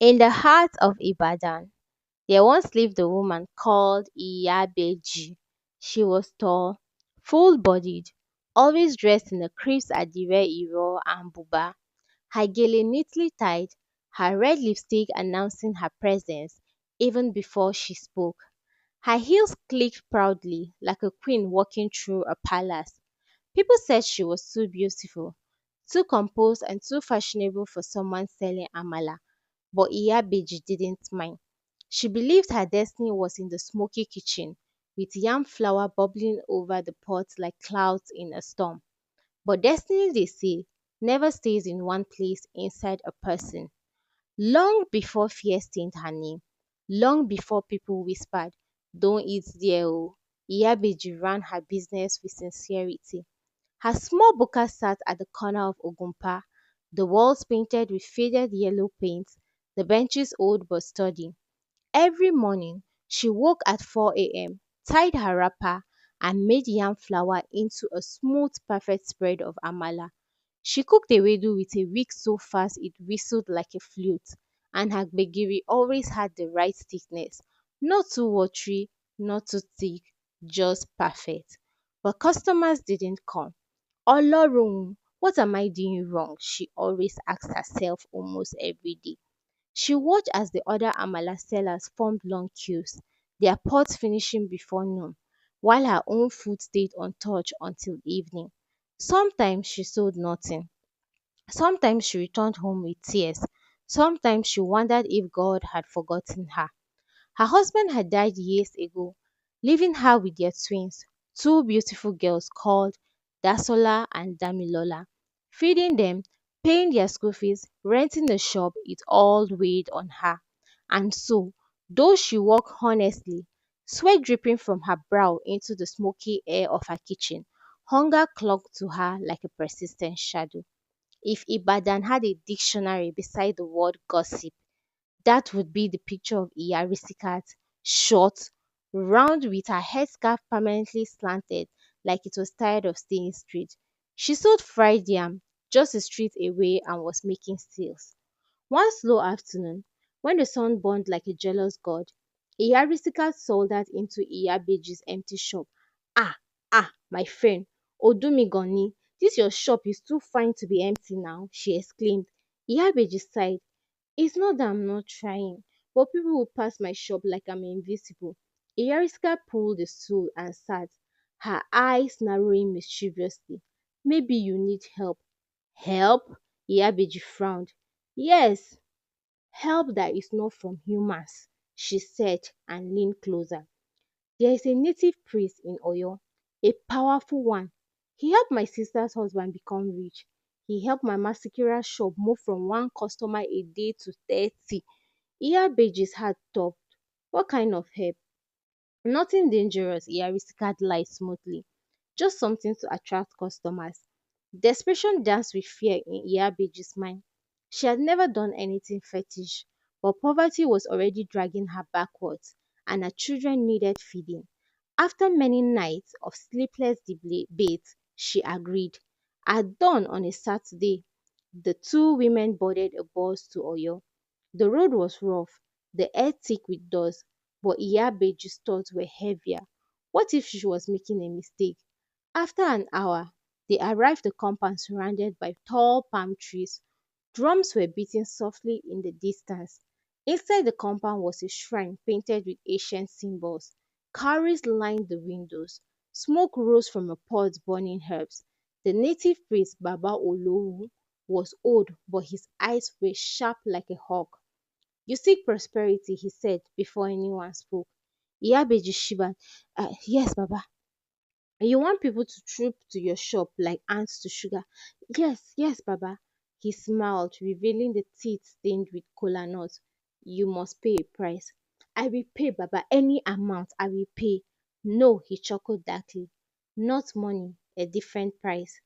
In the heart of Ibadan, there once lived a woman called Iya Beji. She was tall, full-bodied, always dressed in a crisp Adire Iro and buba, her gele neatly tied, her red lipstick announcing her presence even before she spoke. Her heels clicked proudly like a queen walking through a palace. People said she was too beautiful, too composed and too fashionable for someone selling Amala. But Iya Beji didn't mind. She believed her destiny was in the smoky kitchen, with yam flour bubbling over the pot like clouds in a storm. But destiny, they say, never stays in one place inside a person. Long before fear stained her name, long before people whispered, "Don't eat there, oh," Iya Beji ran her business with sincerity. Her small buka sat at the corner of Ogunpa, the walls painted with faded yellow paint, the benches old but sturdy. Every morning, she woke at 4 a.m., tied her wrapper, and made yam flour into a smooth, perfect spread of amala. She cooked ewedu with a wick so fast it whistled like a flute, and her gbegiri always had the right thickness, not too watery, not too thick, just perfect. But customers didn't come. Olorun, what am I doing wrong? She always asked herself almost every day. She watched as the other amala sellers formed long queues, their pots finishing before noon, while her own food stayed untouched until evening. Sometimes she sold nothing. Sometimes she returned home with tears. Sometimes she wondered if God had forgotten her. Her husband had died years ago, leaving her with their twins, two beautiful girls called Dasola and Damilola. Feeding them, paying their school fees, renting the shop, it all weighed on her. And so, though she worked honestly, sweat dripping from her brow into the smoky air of her kitchen, hunger clung to her like a persistent shadow. If Ibadan had a dictionary beside the word gossip, that would be the picture of Iyarisikat, short, round with her headscarf permanently slanted like it was tired of staying straight. She sold fried yam just a street away and was making sales. One slow afternoon, when the sun burned like a jealous god, Iyarisikat soldered into Iyabeji's empty shop. Ah, my friend, Odumigoni, this your shop is too fine to be empty now, she exclaimed. Iyabeji sighed. It's not that I'm not trying, but people will pass my shop like I'm invisible. Iyariska pulled the stool and sat, her eyes narrowing mischievously. Maybe you need help. Help? Iyabeji frowned. Yes, help that is not from humans, she said and leaned closer. There is a native priest in Oyo, a powerful one. He helped my sister's husband become rich. He helped my masquerade shop move from one customer a day to 30. Iyabeji's heart stopped. What kind of help? Nothing dangerous, Iyarisikat lied smoothly. Just something to attract customers. Desperation danced with fear in Iyabeji's mind. She had never done anything fetish, but poverty was already dragging her backwards, and her children needed feeding. After many nights of sleepless debates, she agreed. At dawn on a Saturday, the two women boarded a bus to Oyo. The road was rough, the air thick with dust, but Iyabeji's thoughts were heavier. What if she was making a mistake? After an hour, they arrived at the compound surrounded by tall palm trees. Drums were beating softly in the distance. Inside the compound was a shrine painted with ancient symbols. Cowries lined the windows. Smoke rose from a pot burning herbs. The native priest, Baba Olowu, was old, but his eyes were sharp like a hawk. "You seek prosperity," he said before anyone spoke. Iyabeji shivered. Yes, Baba. You want people to troop to your shop like ants to sugar? Yes, yes, Baba. He smiled, revealing the teeth stained with kola nut. You must pay a price. I will pay, Baba. Any amount, I will pay. No, he chuckled darkly. Not money, a different price.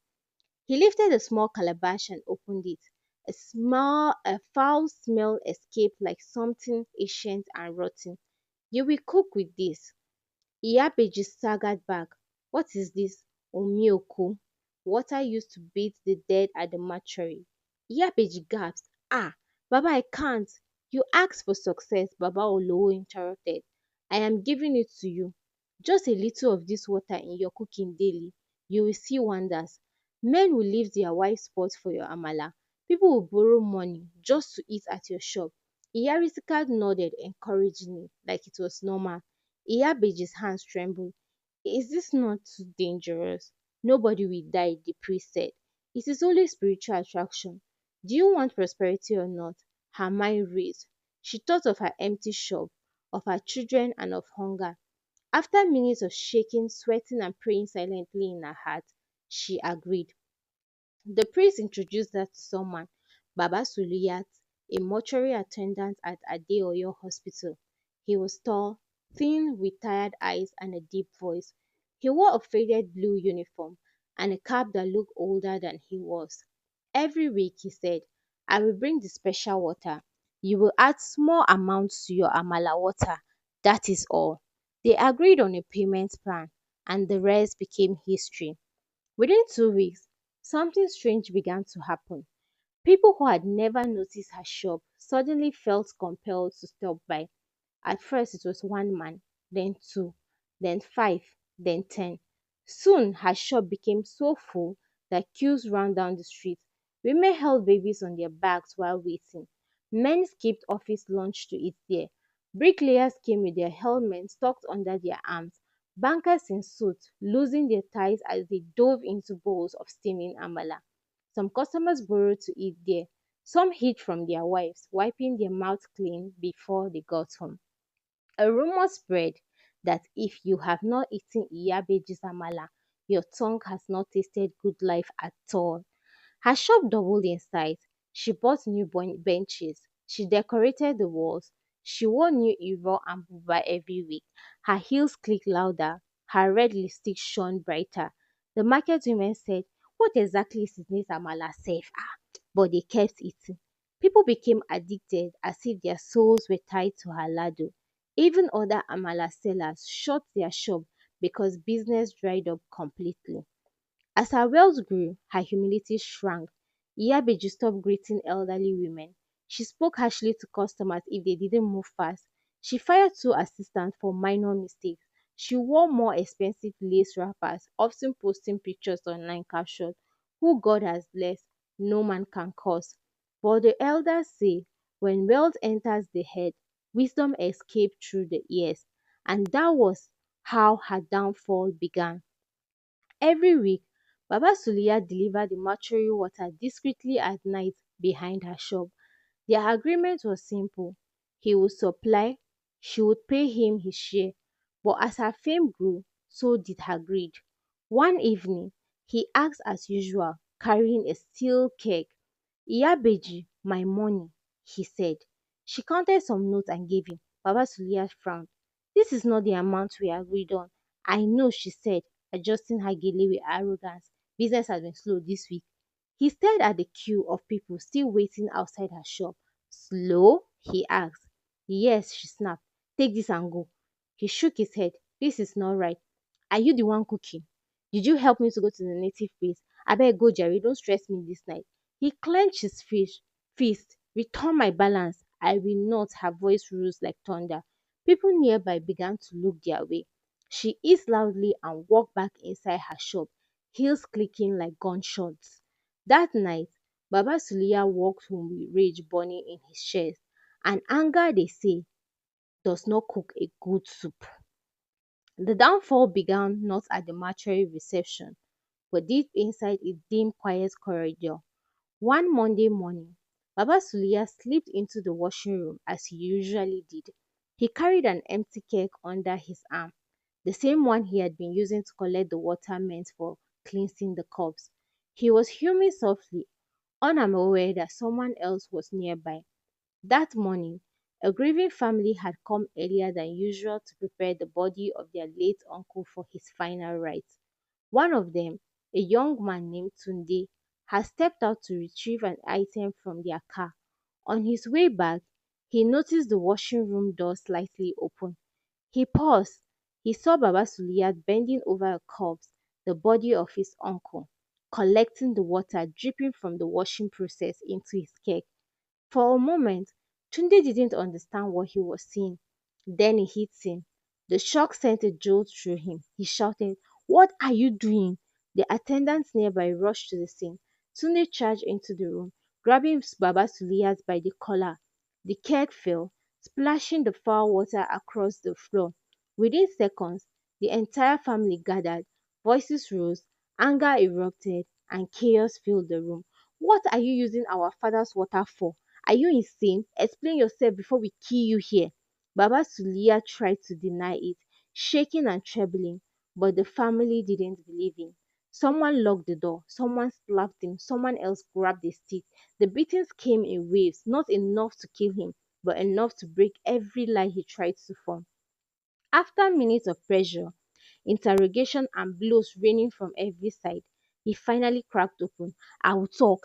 He lifted a small calabash and opened it. A foul smell escaped like something ancient and rotten. You will cook with this. Iyabeji staggered back. What is this? Omiyoko. Water used to bathe the dead at the mortuary. Iyabeji gasped. Ah, Baba, I can't. You asked for success, Baba Olowo interrupted. I am giving it to you. Just a little of this water in your cooking daily. You will see wonders. Men will leave their wives' pots for your amala. People will borrow money just to eat at your shop. Iyarisika nodded encouragingly, like it was normal. Iya Beji's hands trembled. Is this not too dangerous? Nobody will die, the priest said. It is only spiritual attraction. Do you want prosperity or not? Her mind raced. She thought of her empty shop, of her children, and of hunger. After minutes of shaking, sweating, and praying silently in her heart, she agreed. The priest introduced her to someone, Baba Suliyat, a mortuary attendant at Adeoyo Hospital. He was tall, thin, with tired eyes and a deep voice. He wore a faded blue uniform and a cap that looked older than he was. Every week, he said, I will bring the special water. You will add small amounts to your amala water. That is all. They agreed on a payment plan, and the rest became history. Within 2 weeks, something strange began to happen. People who had never noticed her shop suddenly felt compelled to stop by. At first, it was one man, then two, then five, then 10. Soon, her shop became so full that queues ran down the street. Women held babies on their backs while waiting. Men skipped office lunch to eat there. Bricklayers came with their helmets tucked under their arms. Bankers in suits losing their ties as they dove into bowls of steaming amala. Some customers borrowed to eat there. Some hid from their wives, wiping their mouths clean before they got home. A rumor spread that if you have not eaten Iyabeji's amala, your tongue has not tasted good life at all. Her shop doubled in size. She bought new benches. She decorated the walls. She wore new Iro and Buba every week. Her heels clicked louder. Her red lipstick shone brighter. The market women said, what exactly is this amala safe? But they kept eating. People became addicted as if their souls were tied to her ladle. Even other amala sellers shut their shop because business dried up completely. As her wealth grew, her humility shrank. Iyabeji stopped greeting elderly women. She spoke harshly to customers if they didn't move fast. She fired two assistants for minor mistakes. She wore more expensive lace wrappers, often posting pictures online captioned, Who God has blessed, no man can curse. But the elders say, when wealth enters the head, wisdom escapes through the ears. And that was how her downfall began. Every week, Baba Suliya delivered the mortuary water discreetly at night behind her shop. Their agreement was simple. He would supply, she would pay him his share. But as her fame grew, so did her greed. One evening, he asked as usual, carrying a steel keg. Iyabeji, my money, he said. She counted some notes and gave him. Baba Suliya frowned. This is not the amount we agreed on. I know, she said, adjusting her gele with arrogance. Business has been slow this week. He stared at the queue of people still waiting outside her shop. Slow? He asked. Yes, she snapped. Take this and go. He shook his head. This is not right. Are you the one cooking? Did you help me to go to the native place? I better go, Jerry. Don't stress me this night. He clenched his fist. Return my balance. I will not. Her voice rose like thunder. People nearby began to look their way. She hissed loudly and walked back inside her shop, heels clicking like gunshots. That night, Baba Suliya walked home with rage burning in his chest, and anger, they say, does not cook a good soup. The downfall began not at the mortuary reception, but deep inside a dim, quiet corridor. One Monday morning, Baba Suliya slipped into the washing room as he usually did. He carried an empty keg under his arm, the same one he had been using to collect the water meant for cleansing the cups. He was humming softly, unaware that someone else was nearby. That morning, a grieving family had come earlier than usual to prepare the body of their late uncle for his final rites. One of them, a young man named Tunde, had stepped out to retrieve an item from their car. On his way back, he noticed the washing room door slightly open. He paused. He saw Baba Suliyat bending over a corpse, the body of his uncle, collecting the water dripping from the washing process into his keg. For a moment, Tunde didn't understand what he was seeing. Then it hit him. The shock sent a jolt through him. He shouted, "What are you doing?" The attendants nearby rushed to the scene. Tunde charged into the room, grabbing Baba Suliyat by the collar. The keg fell, splashing the foul water across the floor. Within seconds, the entire family gathered. Voices rose, anger erupted, and chaos filled the room. "What are you using our father's water for? Are you insane? Explain yourself before we kill you here." Baba Suliya tried to deny it, shaking and trembling, but the family didn't believe him. Someone locked the door, someone slapped him, someone else grabbed a stick. The beatings came in waves, not enough to kill him, but enough to break every lie he tried to form. After minutes of pressure, interrogation, and blows raining from every side, he finally cracked open. I will talk,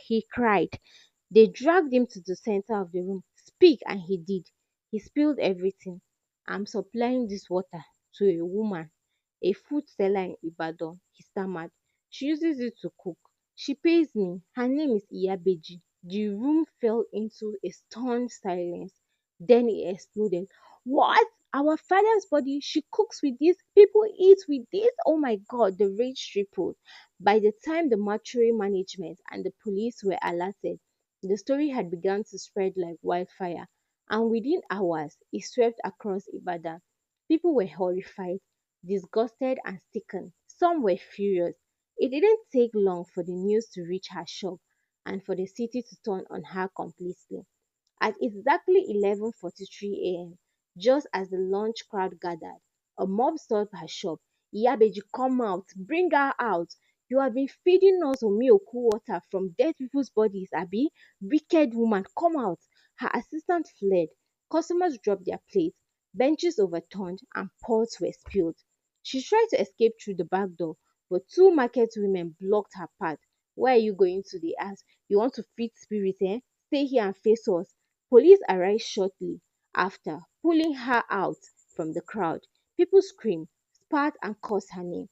he cried. They dragged him to the center of the room. "Speak," and he did. He spilled everything. "I'm supplying this water to a woman, a food seller in Ibadan," he stammered. "She uses it to cook. She pays me. Her name is Iya Beji." The room fell into a stunned silence. Then he exploded. "What? Our father's body? She cooks with this? People eat with this? Oh my God!" The rage tripled. By the time the mortuary management and the police were alerted, the story had begun to spread like wildfire, and within hours it swept across Ibadan. People were horrified, disgusted, and sickened. Some were furious. It didn't take long for the news to reach her shop and for the city to turn on her completely. At exactly 11:43 a.m., just as the lunch crowd gathered, a mob stormed her shop. "Iya Beji, come out! Bring her out! You have been feeding us omioku water from dead people's bodies, abi? Wicked woman, come out!" Her assistant fled. Customers dropped their plates, benches overturned, and pots were spilled. She tried to escape through the back door, but two market women blocked her path. "Where are you going to?" they asked. "You want to feed spirits, eh? Stay here and face us." Police arrived shortly after, pulling her out from the crowd. People screamed, spat, and cursed her name.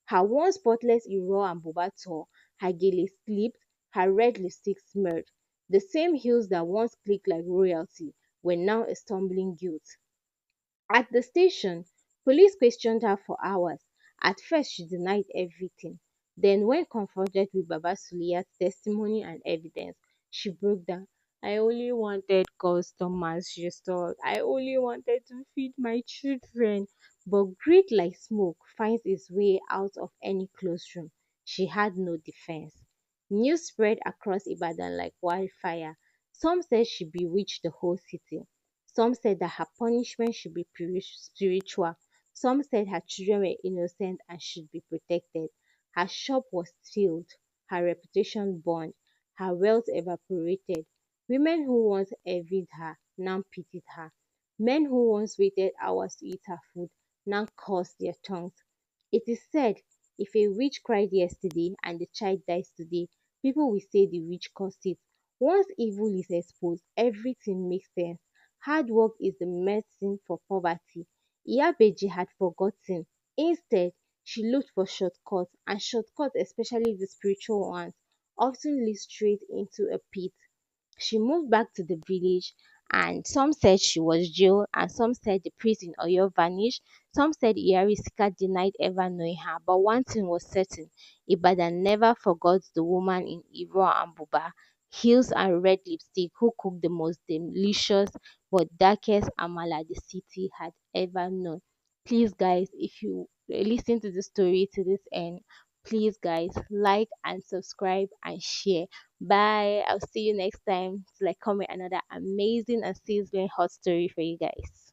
Her once spotless Iro and Buba tore, her gele slipped, her red lipstick smeared. The same heels that once clicked like royalty were now a stumbling guilt. At the station, police questioned her for hours. At first she denied everything. Then when confronted with Baba Suliyat's testimony and evidence, she broke down. "I only wanted customers," she sobbed. "I only wanted to feed my children." But greed like smoke finds its way out of any closed room. She had no defense. News spread across Ibadan like wildfire. Some said she bewitched the whole city. Some said that her punishment should be spiritual. Some said her children were innocent and should be protected. Her shop was sealed, her reputation burned, her wealth evaporated. Women who once envied her now pitied her. Men who once waited hours to eat her food now cursed their tongues. It is said, if a witch cried yesterday and the child dies today, people will say the witch caused it. Once evil is exposed, everything makes sense. Hard work is the medicine for poverty. Iyabeji had forgotten. Instead, she looked for shortcuts, and shortcuts, especially the spiritual ones, often lead straight into a pit. She moved back to the village, and some said she was jailed, and some said the priest in Oyo vanished. Some said Iyarisika denied ever knowing her, but one thing was certain: Ibadan never forgot the woman in Iro and Buba, heels and red lipstick, who cooked the most delicious but darkest Amala the city had ever known. Please, guys, if you listen to the story to this end, please, guys, like and subscribe and share. Bye. I'll see you next time till I come with another amazing and sizzling hot story for you guys.